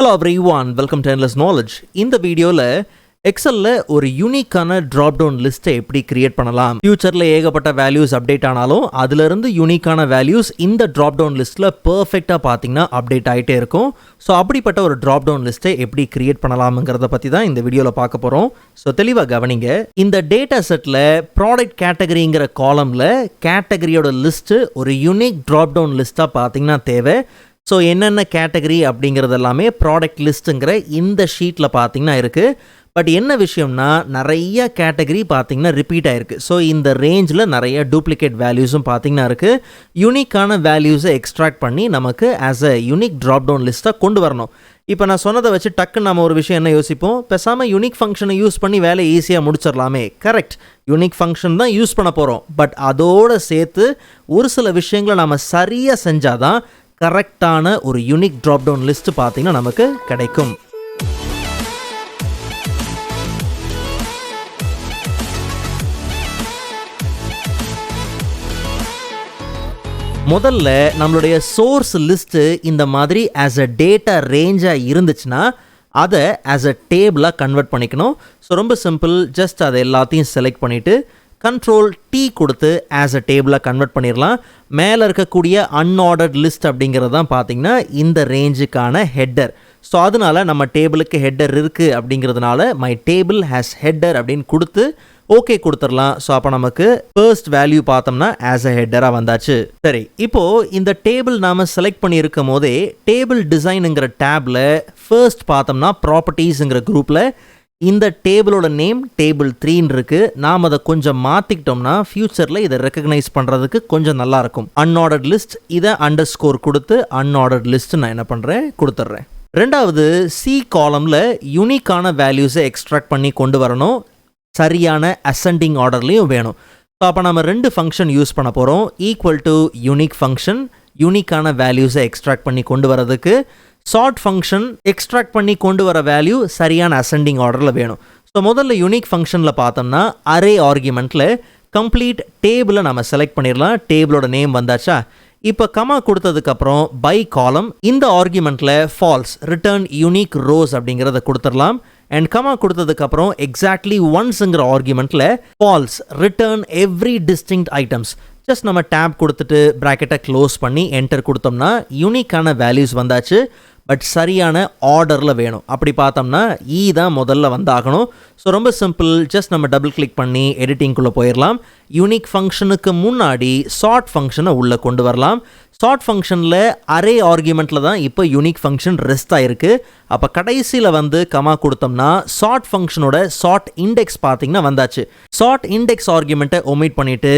Hello everyone, welcome to Endless Knowledge. இந்த வீடியோல எக்ஸல்ல ஒரு யூனிக்கான ட்ராப் டவுன் லிஸ்ட்டை எப்படி கிரியேட் பண்ணலாம். ஃபியூச்சர்ல ஏகப்பட்ட வேல்யூஸ் அப்டேட் ஆனாலும் அதுல இருந்து யூனிக்கான வேல்யூஸ் இந்த ட்ராப் டவுன் லிஸ்ட்ல பெர்ஃபெக்ட்டா பாத்தீங்கன்னா அப்டேட் ஆயிட்டே இருக்கும். ஸோ அப்படிப்பட்ட ஒரு ட்ராப் டவுன் லிஸ்ட்டை எப்படி கிரியேட் பண்ணலாம்ங்கிறத பத்தி தான் இந்த வீடியோல பார்க்க போறோம். ஸோ தெளிவா கவனிங்க. இந்த டேட்டா செட்ல ப்ராடக்ட் கேட்டகரிங்கிற காலம்ல கேட்டகரியோட லிஸ்ட் ஒரு யூனிக் ட்ராப் டவுன் லிஸ்டா பாத்தீங்கன்னா தேவை. ஸோ என்னென்ன கேட்டகரி அப்படிங்கிறது எல்லாமே ப்ராடக்ட் லிஸ்ட்டுங்கிற இந்த ஷீட்டில் பார்த்தீங்கன்னா இருக்குது. பட் என்ன விஷயம்னா நிறைய கேட்டகரி பார்த்தீங்கன்னா ரிப்பீட் ஆகிருக்கு. ஸோ இந்த ரேஞ்சில் நிறைய டூப்ளிகேட் வேல்யூஸும் பார்த்தீங்கன்னா இருக்குது. யூனிக்கான வேல்யூஸை எக்ஸ்ட்ராக்ட் பண்ணி நமக்கு as a unique drop down லிஸ்ட்டாக கொண்டு வரணும். இப்போ நான் சொன்னதை வச்சு டக்குன்னு நம்ம ஒரு விஷயம் என்ன யோசிப்போம், பேசாமல் யூனிக் ஃபங்க்ஷனை யூஸ் பண்ணி வேலையை ஈஸியாக முடிச்சிடலாமே. கரெக்ட், யூனிக் ஃபங்க்ஷன் தான் யூஸ் பண்ண போகிறோம். பட் அதோடு சேர்த்து ஒரு சில விஷயங்களை நம்ம சரியாக செஞ்சால் தான் கரெக்டான ஒரு யூனிக் ட்ராப் டவுன் லிஸ்ட் பார்த்தீங்கன்னா நமக்கு கிடைக்கும். முதல்ல நம்மளுடைய சோர்ஸ் லிஸ்ட்டு இந்த மாதிரி ஆஸ் அ டேட்டா ரேஞ்சாக இருந்துச்சுன்னா அதை ஆஸ் அ டேபிளாக கன்வெர்ட் பண்ணிக்கணும். ஸோ ரொம்ப சிம்பிள், ஜஸ்ட் அதை எல்லாத்தையும் செலக்ட் பண்ணிவிட்டு கண்ட்ரோல் T கொடுத்து ஆஸ் அ டேபிளாக கன்வெர்ட் பண்ணிடலாம். மேலே இருக்கக்கூடிய அன்ஆர்டர்ட் லிஸ்ட் அப்படிங்கிறது தான் பார்த்தீங்கன்னா இந்த ரேஞ்சுக்கான ஹெட்டர். ஸோ அதனால நம்ம டேபிளுக்கு ஹெட்டர் இருக்குது அப்படிங்கிறதுனால மை டேபிள் ஹேஸ் ஹெட்டர் அப்படின்னு கொடுத்து ஓகே கொடுத்துடலாம். ஸோ அப்போ நமக்கு ஃபர்ஸ்ட் வேல்யூ பார்த்தோம்னா ஆஸ் அ ஹெட்டராக வந்தாச்சு. சரி, இப்போது இந்த டேபிள் நாம் செலக்ட் பண்ணியிருக்கும் போதே டேபிள் டிசைனுங்கிற டேபில் ஃபர்ஸ்ட் பார்த்தோம்னா ப்ராப்பர்ட்டிஸுங்கிற குரூப்பில் இந்த டேபிளோட நேம் டேபிள் 3 இருக்குது. நாம் அதை கொஞ்சம் மாற்றிக்கிட்டோம்னா ஃபியூச்சரில் இதை ரெக்கக்னைஸ் பண்ணுறதுக்கு கொஞ்சம் நல்லாயிருக்கும். அன்ஆர்டர்ட் லிஸ்ட் இதை அண்டர்ஸ்கோர் கொடுத்து அன்ஆர்டர்ட் லிஸ்ட் நான் என்ன பண்ணுறேன் கொடுத்துட்றேன். ரெண்டாவது சி காலமில் யூனிக்கான வேல்யூஸை எக்ஸ்ட்ராக்ட் பண்ணி கொண்டு வரணும். சரியான அசெண்டிங் ஆர்டர்லேயும் வேணும். ஸோ அப்போ நம்ம ரெண்டு ஃபங்க்ஷன் யூஸ் பண்ண போகிறோம். ஈக்குவல் டு யூனிக் ஃபங்க்ஷன், யூனிக்கான வேல்யூஸை எக்ஸ்ட்ராக்ட் பண்ணி கொண்டு வரதுக்கு. சார்ட் ஃபங்க்ஷன் எக்ஸ்ட்ராக்ட் பண்ணி கொண்டு வர வேல்யூ சரியான அசெண்டிங் ஆர்டரில் வேணும். ஸோ முதல்ல யூனிக் ஃபங்க்ஷனில் பார்த்தோம்னா அரே ஆர்குமெண்ட்டில் கம்ப்ளீட் டேபிளை நம்ம செலக்ட் பண்ணிடலாம். டேபிளோட நேம் வந்தாச்சா? இப்போ கமா கொடுத்ததுக்கப்புறம் பை காலம் இந்த ஆர்குமெண்ட்டில் ஃபால்ஸ் ரிட்டர்ன் யூனிக் ரோஸ் அப்படிங்கிறத கொடுத்துடலாம். அண்ட் கமா கொடுத்ததுக்கப்புறம் எக்ஸாக்ட்லி ஒன்ஸுங்கிற ஆர்குமெண்ட்டில் false return every distinct items. Just நம்ம டேப் கொடுத்துட்டு ப்ராக்கெட்டை க்ளோஸ் பண்ணி என்டர் கொடுத்தோம்னா யூனிக்கான வேல்யூஸ் வந்தாச்சு. பட் சரியான ஆர்டரில் வேணும். அப்படி பார்த்தோம்னா தான் முதல்ல வந்தாகணும். ஸோ ரொம்ப சிம்பிள், ஜஸ்ட் நம்ம டபுள் கிளிக் பண்ணி எடிட்டிங்குள்ளே போயிடலாம். யூனிக் ஃபங்க்ஷனுக்கு முன்னாடி சார்ட் ஃபங்க்ஷனை உள்ளே கொண்டு வரலாம். சார்ட் ஃபங்க்ஷனில் அரே ஆர்குமெண்ட்டில் தான் இப்போ யூனிக் ஃபங்க்ஷன் ரெஸ்ட் ஆகிருக்கு. அப்போ கடைசியில் வந்து கமா கொடுத்தோம்னா சார்ட் ஃபங்க்ஷனோட சார்ட் இண்டெக்ஸ் பார்த்தீங்கன்னா வந்தாச்சு. சார்ட் இண்டெக்ஸ் ஆர்குமெண்ட்டை ஒமிட் பண்ணிவிட்டு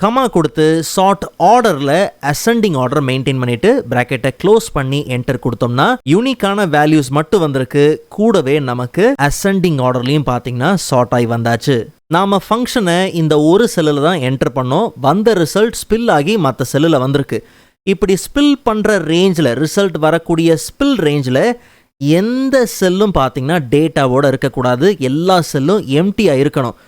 கமா கொடுத்து சார்ட் ஆர்டரில் அசெண்டிங் ஆர்டர் மெயின்டைன் பண்ணிட்டு ப்ராக்கெட்டை க்ளோஸ் பண்ணி என்டர் கொடுத்தோம்னா யூனிக்கான வேல்யூஸ் மட்டும் வந்திருக்கு. கூடவே நமக்கு அசெண்டிங் ஆர்டர்லையும் பார்த்தீங்கன்னா சார்ட் ஆகி வந்தாச்சு. நாம ஃபங்க்ஷனை இந்த ஒரு செல்லில் தான் என்டர் பண்ணோம். வந்த ரிசல்ட் ஸ்பில் ஆகி மற்ற செல்லில் வந்திருக்கு. இப்படி ஸ்பில் பண்ணுற ரேஞ்சில் ரிசல்ட் வரக்கூடிய ஸ்பில் ரேஞ்சில் எந்த செல்லும் பார்த்தீங்கன்னா டேட்டாவோடு இருக்கக்கூடாது. எல்லா செல்லும் எம்டியாக இருக்கணும்.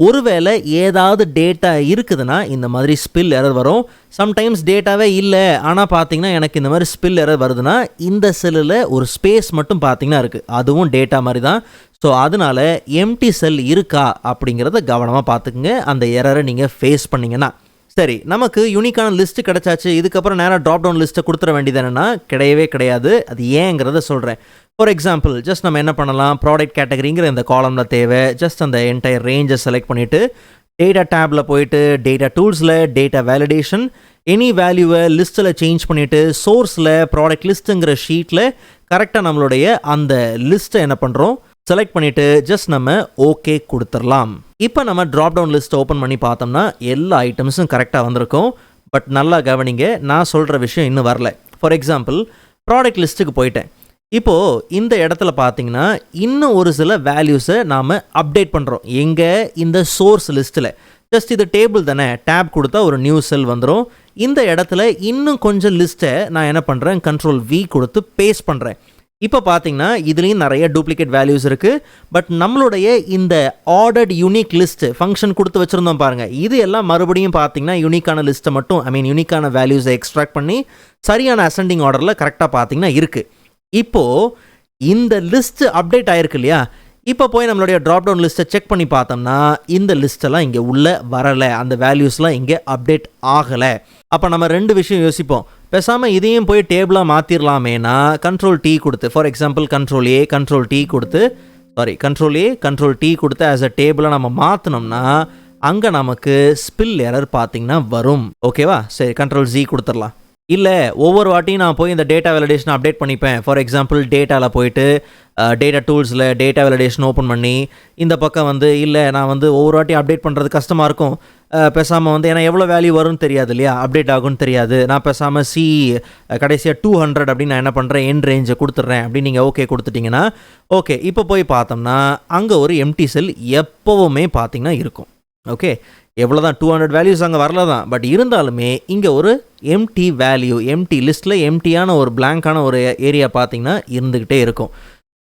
ஒருவேளை ஏதாவது டேட்டா இருக்குதுன்னா இந்த மாதிரி ஸ்பில் எரர் வரும். சம்டைம்ஸ் டேட்டாவே இல்லை ஆனால் பார்த்தீங்கன்னா எனக்கு இந்த மாதிரி ஸ்பில் எரர் வருதுன்னா இந்த செல்லில் ஒரு ஸ்பேஸ் மட்டும் பார்த்தீங்கன்னா இருக்குது, அதுவும் டேட்டா மாதிரி தான். ஸோ அதனால எம்டி செல் இருக்கா அப்படிங்கிறத கவனமாக பார்த்துக்குங்க அந்த எரரை நீங்கள் ஃபேஸ் பண்ணிங்கன்னா. சரி, நமக்கு யூனிக்கான லிஸ்ட்டு கிடச்சாச்சு. இதுக்கப்புறம் நேராக ட்ராப் டவுன் லிஸ்ட்டை கொடுத்துட வேண்டியது என்னென்னா கிடையவே கிடையாது. அது ஏங்கிறத சொல்கிறேன். ஃபார் எக்ஸாம்பிள், ஜஸ்ட் நம்ம என்ன பண்ணலாம், ப்ராடக்ட் கேட்டகரிங்கிற இந்த காலமில் தேவை. ஜஸ்ட் அந்த என்டையர் ரேஞ்சை செலக்ட் பண்ணிவிட்டு டேட்டா டேப்பில் போயிட்டு டேட்டா டூல்ஸில் டேட்டா வேலிடேஷன் எனி வேல்யூவை லிஸ்ட்டில் சேஞ்ச் பண்ணிவிட்டு சோர்ஸில் ப்ராடக்ட் லிஸ்ட்டுங்கிற ஷீட்டில் கரெக்டாக நம்மளுடைய அந்த லிஸ்ட்டை என்ன பண்ணுறோம் செலக்ட் பண்ணிவிட்டு ஜஸ்ட் நம்ம ஓகே கொடுத்துடலாம். இப்போ நம்ம ட்ராப் டவுன் லிஸ்ட் ஓப்பன் பண்ணி பார்த்தோம்னா எல்லா ஐட்டம்ஸும் கரெக்டாக வந்திருக்கும். பட் நல்லா கவனிங்க, நான் சொல்கிற விஷயம் இன்னும் வரல. ஃபார் எக்ஸாம்பிள், ப்ராடக்ட் லிஸ்ட்டுக்கு போயிட்டேன். இப்போது இந்த இடத்துல பார்த்தீங்கன்னா இன்னும் ஒரு சில வேல்யூஸை நாம் அப்டேட் பண்ணுறோம். எங்கே? இந்த சோர்ஸ் லிஸ்ட்டில். ஜஸ்ட் இது டேபிள் தானே, டேப் கொடுத்தா ஒரு நியூ செல் வந்துடும். இந்த இடத்துல இன்னும் கொஞ்சம் லிஸ்ட்டை நான் என்ன பண்ணுறேன், கண்ட்ரோல் V கொடுத்து பேஸ்ட் பண்ணுறேன். இப்போ பார்த்தீங்கன்னா இதுலேயும் நிறைய டூப்ளிகேட் வேல்யூஸ் இருக்குது. பட் நம்மளுடைய இந்த ஆர்டர்ட் யூனிக் லிஸ்ட்டு ஃபங்க்ஷன் கொடுத்து வச்சுருந்தோம் பாருங்கள், இது எல்லாம் மறுபடியும் பார்த்தீங்கன்னா யூனிக்கான லிஸ்ட்டை மட்டும் யூனிக்கான வேல்யூஸை எக்ஸ்ட்ராக்ட் பண்ணி சரியான அசெண்டிங் ஆர்டரில் கரெக்டாக பார்த்தீங்கன்னா இருக்குது. இப்போது இந்த லிஸ்ட் அப்டேட் ஆயிருக்கு இல்லையா, இப்போ போய் நம்மளுடைய ட்ராப் டவுன் லிஸ்ட்டை செக் பண்ணி பார்த்தோம்னா இந்த லிஸ்ட்டெல்லாம் இங்கே உள்ளே வரலை, அந்த வேல்யூஸ்லாம் இங்கே அப்டேட் ஆகலை. அப்போ நம்ம 2 விஷயம் யோசிப்போம். பேசாமல் இதையும் போய் டேபிளாக மாற்றிடலாமேனா கண்ட்ரோல் T கொடுத்து, for example control A control T கொடுத்து ஆஸ் அ டேபிளாக நம்ம மாற்றினோம்னா அங்கே நமக்கு ஸ்பில் எரர் பார்த்திங்கன்னா வரும். ஓகேவா? சரி, கண்ட்ரோல் Z கொடுத்துடலாம். இல்லை, ஒவ்வொரு வாட்டியும் நான் போய் இந்த டேட்டா வேலிடேஷன் அப்டேட் பண்ணிப்பேன். ஃபார் எக்ஸாம்பிள் டேட்டாவில் போயிட்டு டேட்டா டூல்ஸில் டேட்டா வேலிடேஷன் ஓப்பன் பண்ணி இந்த பக்கம் இல்லை நான் ஒவ்வொரு வாட்டியும் அப்டேட் பண்ணுறது கஷ்டமாக இருக்கும், பேசாமல் ஏன்னா எவ்வளோ வேல்யூ வரும்னு தெரியாது இல்லையா, அப்டேட் ஆகும்னு தெரியாது, நான் பேசாமல் கடைசியாக 200 அப்படின்னு நான் என்ன பண்ணுறேன், எண்ட் ரேஞ்சை கொடுத்துட்றேன் அப்படின்னு நீங்கள் ஓகே கொடுத்துட்டிங்கன்னா ஓகே. இப்போ போய் பார்த்தோம்னா அங்கே ஒரு எம்டி செல் எப்போவுமே பார்த்திங்கன்னா இருக்கும். ஓகே, எவ்வளோ தான் 200 வேல்யூஸ் அங்கே வரல தான், பட் இருந்தாலுமே இங்கே ஒரு எம்டி வேல்யூ, எம்டி லிஸ்ட்டில் எம்டியான ஒரு பிளாங்கான ஒரு ஏரியா பார்த்திங்கன்னா இருந்துக்கிட்டே இருக்கும்.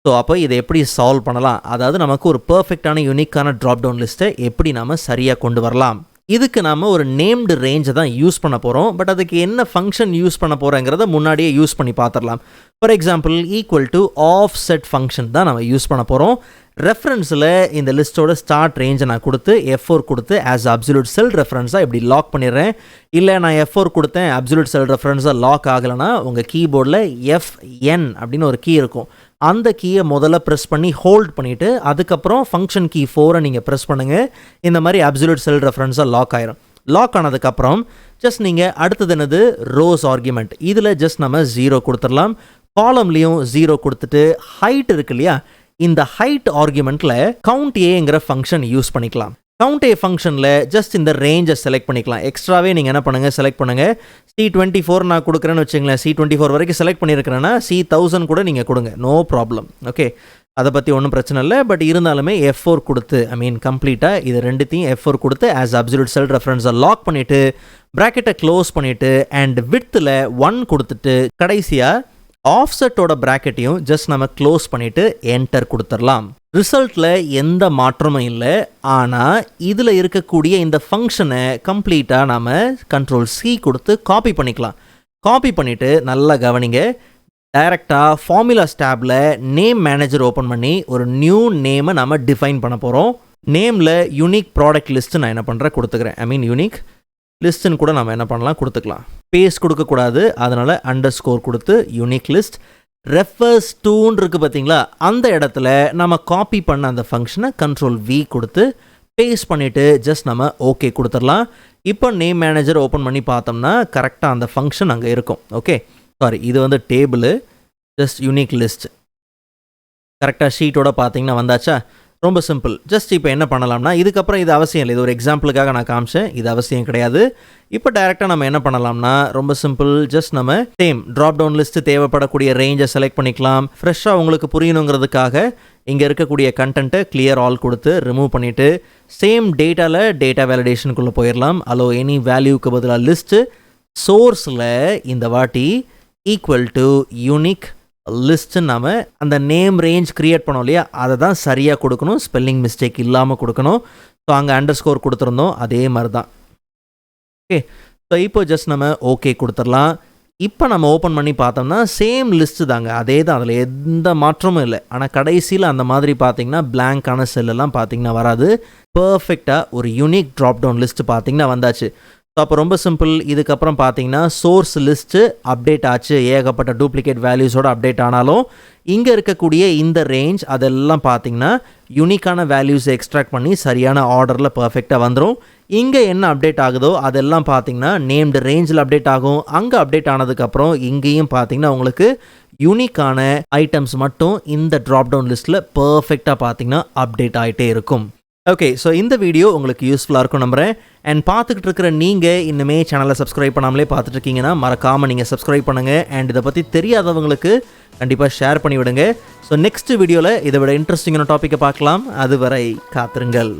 ஸோ அப்போ இதை எப்படி சால்வ் பண்ணலாம், அதாவது நமக்கு ஒரு பர்ஃபெக்டான யூனிக்கான ட்ராப் டவுன் லிஸ்ட்டை எப்படி நாம் சரியாக கொண்டு வரலாம். இதுக்கு நாம் ஒரு நேம்டு ரேஞ்சை தான் யூஸ் பண்ண போகிறோம். பட் அதுக்கு என்ன ஃபங்க்ஷன் யூஸ் பண்ண போகிறோங்கிறத முன்னாடியே யூஸ் பண்ணி பார்த்துடலாம். For example equal to offset function தான் நம்ம யூஸ் பண்ண போகிறோம். ரெஃபரன்ஸில் இந்த லிஸ்ட்டோட ஸ்டார்ட் ரேஞ்சை நான் கொடுத்து F4 கொடுத்து ஆஸ் அப்சல்யூட் செல் ரெஃபரன்ஸாக இப்படி லாக் பண்ணிடுறேன். இல்லை நான் F4 கொடுத்தேன் அப்சல்யூட் செல் ரெஃபரன்ஸாக லாக் ஆகலைன்னா உங்கள் கீபோர்டில் FN அப்படின்னு ஒரு கீ இருக்கும், அந்த கீயை முதல்ல ப்ரெஸ் பண்ணி ஹோல்ட் பண்ணிவிட்டு அதுக்கப்புறம் ஃபங்க்ஷன் கீ 4 நீங்கள் ப்ரெஸ் பண்ணுங்கள். இந்த மாதிரி அப்சல்யூட் செல் ரெஃபரன்ஸாக லாக் ஆயிரும். லாக் ஆனதுக்கப்புறம் ஜஸ்ட் நீங்கள் அடுத்தது என்னது, ரோஸ் ஆர்குமெண்ட், இதில் ஜஸ்ட் நம்ம 0 கொடுத்துடலாம். காலம்லேயும் 0 கொடுத்துட்டு ஹைட் இருக்கு இல்லையா, இந்த ஹைட் ஆர்குமெண்ட்டில் கவுண்ட் ஏங்கிற ஃபங்க்ஷன் யூஸ் பண்ணிக்கலாம். கவுண்ட் ஏ ஃபங்க்ஷனில் ஜஸ்ட் இந்த ரேஞ்சை செலக்ட் பண்ணிக்கலாம். எக்ஸ்ட்ராவே நீங்கள் என்ன பண்ணுங்கள், செலக்ட் பண்ணுங்கள். C24 நான் கொடுக்குறேன்னு வச்சுங்களேன், C24 வரைக்கும் செலக்ட் பண்ணியிருக்கிறேன்னா C1000 கூட நீங்கள் கொடுங்க, நோ ப்ராப்ளம். ஓகே, அதை பற்றி ஒன்றும் பிரச்சனை இல்லை. பட் இருந்தாலுமே F4 கொடுத்து கம்ப்ளீட்டாக இது ரெண்டுத்தையும் F4 கொடுத்து ஆஸ் அப்சல்யூட் செல் ரெஃபரன்ஸை லாக் பண்ணிவிட்டு ப்ராக்கெட்டை க்ளோஸ் பண்ணிவிட்டு அண்ட் விட்த்தில் 1 கொடுத்துட்டு கடைசியாக ஆஃப்செட்டோட ப்ராக்கெட்டையும் ஜஸ்ட் நம்ம க்ளோஸ் பண்ணிவிட்டு என்டர் கொடுத்துடலாம். ரிசல்ட்டில் எந்த மாற்றமும் இல்லை. ஆனால் இதில் இருக்கக்கூடிய இந்த ஃபங்க்ஷனை கம்ப்ளீட்டாக நம்ம கண்ட்ரோல் C கொடுத்து காப்பி பண்ணிக்கலாம். காப்பி பண்ணிவிட்டு நல்லா கவனிங்க, டைரெக்டாக ஃபார்முலாஸ் டேப்பில் நேம் மேனேஜர் ஓப்பன் பண்ணி ஒரு நியூ நேமை நம்ம டிஃபைன் பண்ண போகிறோம். நேமில் யூனிக் ப்ராடக்ட் லிஸ்ட்டு நான் என்ன பண்ணுறேன் கொடுத்துக்கிறேன். யூனிக் லிஸ்ட்டுன்னு கூட நம்ம என்ன பண்ணலாம் கொடுத்துக்கலாம். பேஸ் கொடுக்கக்கூடாது, அதனால் அண்டர்ஸ்கோர் கொடுத்து யூனிக் லிஸ்ட் ரெஃபர்ஸ் டூன்னு இருக்குது பார்த்தீங்களா, அந்த இடத்துல நம்ம காப்பி பண்ண அந்த ஃபங்க்ஷனை கண்ட்ரோல் V கொடுத்து பேஸ்ட் பண்ணிவிட்டு ஜஸ்ட் நம்ம ஓகே கொடுத்துடலாம். இப்போ நேம் மேனேஜர் ஓப்பன் பண்ணி பார்த்தோம்னா கரெக்டாக அந்த ஃபங்க்ஷன் அங்கே இருக்கும். ஓகே, சாரி, இது டேபிள், ஜஸ்ட் யூனிக் லிஸ்ட் கரெக்டாக ஷீட்டோட பார்த்தீங்கன்னா வந்தாச்சா. ரொம்ப சிம்பிள். ஜஸ்ட் இப்போ என்ன பண்ணலாம்னா, இதுக்கப்புறம் இது அவசியம் இல்லை, இது ஒரு எக்ஸாம்பிளுக்காக நான் காமிச்சேன், இது அவசியம் கிடையாது. இப்போ டைரெக்டாக நம்ம என்ன பண்ணலாம்னா ரொம்ப சிம்பிள், ஜஸ்ட் நம்ம சேம் ட்ராப் டவுன் லிஸ்ட்டு தேவைப்படக்கூடிய ரேஞ்சை செலக்ட் பண்ணிக்கலாம். ஃப்ரெஷ்ஷாக உங்களுக்கு புரியணுங்கிறதுக்காக இங்கே இருக்கக்கூடிய கண்டென்ட்டை கிளியர் ஆல் கொடுத்து ரிமூவ் பண்ணிவிட்டு சேம் டேட்டாவில் டேட்டா வேலிடேஷனுக்குள்ளே போயிடலாம். அலோ எனி வேல்யூக்கு பதிலாக லிஸ்ட்டு சோர்ஸில் இந்த வாட்டி ஈக்குவல் டு யூனிக் லிஸ்ட்டு நம்ம அந்த நேம் ரேஞ்ச் க்ரியேட் பண்ணோம் இல்லையா, அதை தான் சரியாக கொடுக்கணும், ஸ்பெல்லிங் மிஸ்டேக் இல்லாமல் கொடுக்கணும். ஸோ அங்கே அண்டர்ஸ்கோர் கொடுத்துருந்தோம், அதே மாதிரி தான். ஓகே, ஸோ இப்போ ஜஸ்ட் நம்ம ஓகே கொடுத்துடலாம். இப்போ நம்ம ஓப்பன் பண்ணி பார்த்தோம்னா சேம் லிஸ்ட்டு தாங்க, அதே தான், அதில் எந்த மாற்றமும் இல்லை. ஆனால் கடைசியில் அந்த மாதிரி பார்த்தீங்கன்னா பிளாங்கான செல்லெல்லாம் பார்த்தீங்கன்னா வராது. பர்ஃபெக்டாக ஒரு யூனிக் ட்ராப் டவுன் லிஸ்ட்டு பார்த்தீங்கன்னா வந்தாச்சு. ஸோ அப்போ ரொம்ப சிம்பிள். இதுக்கப்புறம் பார்த்தீங்கன்னா சோர்ஸ் லிஸ்ட்டு அப்டேட் ஆச்சு, ஏகப்பட்ட டூப்ளிகேட் வேல்யூஸோடு அப்டேட் ஆனாலும் இங்கே இருக்கக்கூடிய இந்த ரேஞ்ச் அதெல்லாம் பார்த்தீங்கன்னா யூனிக்கான வேல்யூஸை எக்ஸ்ட்ராக்ட் பண்ணி சரியான ஆர்டரில் பர்ஃபெக்டாக வந்துடும். இங்கே என்ன அப்டேட் ஆகுதோ அதெல்லாம் பார்த்தீங்கன்னா நேம்டு ரேஞ்சில் அப்டேட் ஆகும். அங்கே அப்டேட் ஆனதுக்கப்புறம் இங்கேயும் பார்த்தீங்கன்னா உங்களுக்கு யூனிக்கான ஐட்டம்ஸ் மட்டும் இந்த ட்ராப் டவுன் லிஸ்ட்டில் பர்ஃபெக்டாக பார்த்தீங்கன்னா அப்டேட் ஆகிட்டே இருக்கும். ஓகே, ஸோ இந்த வீடியோ உங்களுக்கு யூஸ்ஃபுல்லாக இருக்கும் நம்புகிறேன். அண்ட் பார்த்துக்கிட்டு இருக்கிற நீங்கள் இன்னுமே சேனலை சப்ஸ்கிரைப் பண்ணாமலே பார்த்துட்டு இருக்கீங்கன்னா மறக்காமல் நீங்கள் சப்ஸ்கிரைப் பண்ணுங்கள். அண்ட் இதை பற்றி தெரியாதவங்களுக்கு கண்டிப்பாக ஷேர் பண்ணி விடுங்க. ஸோ நெக்ஸ்ட் வீடியோவில் இதை விட இன்ட்ரெஸ்டிங்கான டாப்பிக்கை பார்க்கலாம். அதுவரை காத்திருங்கள்.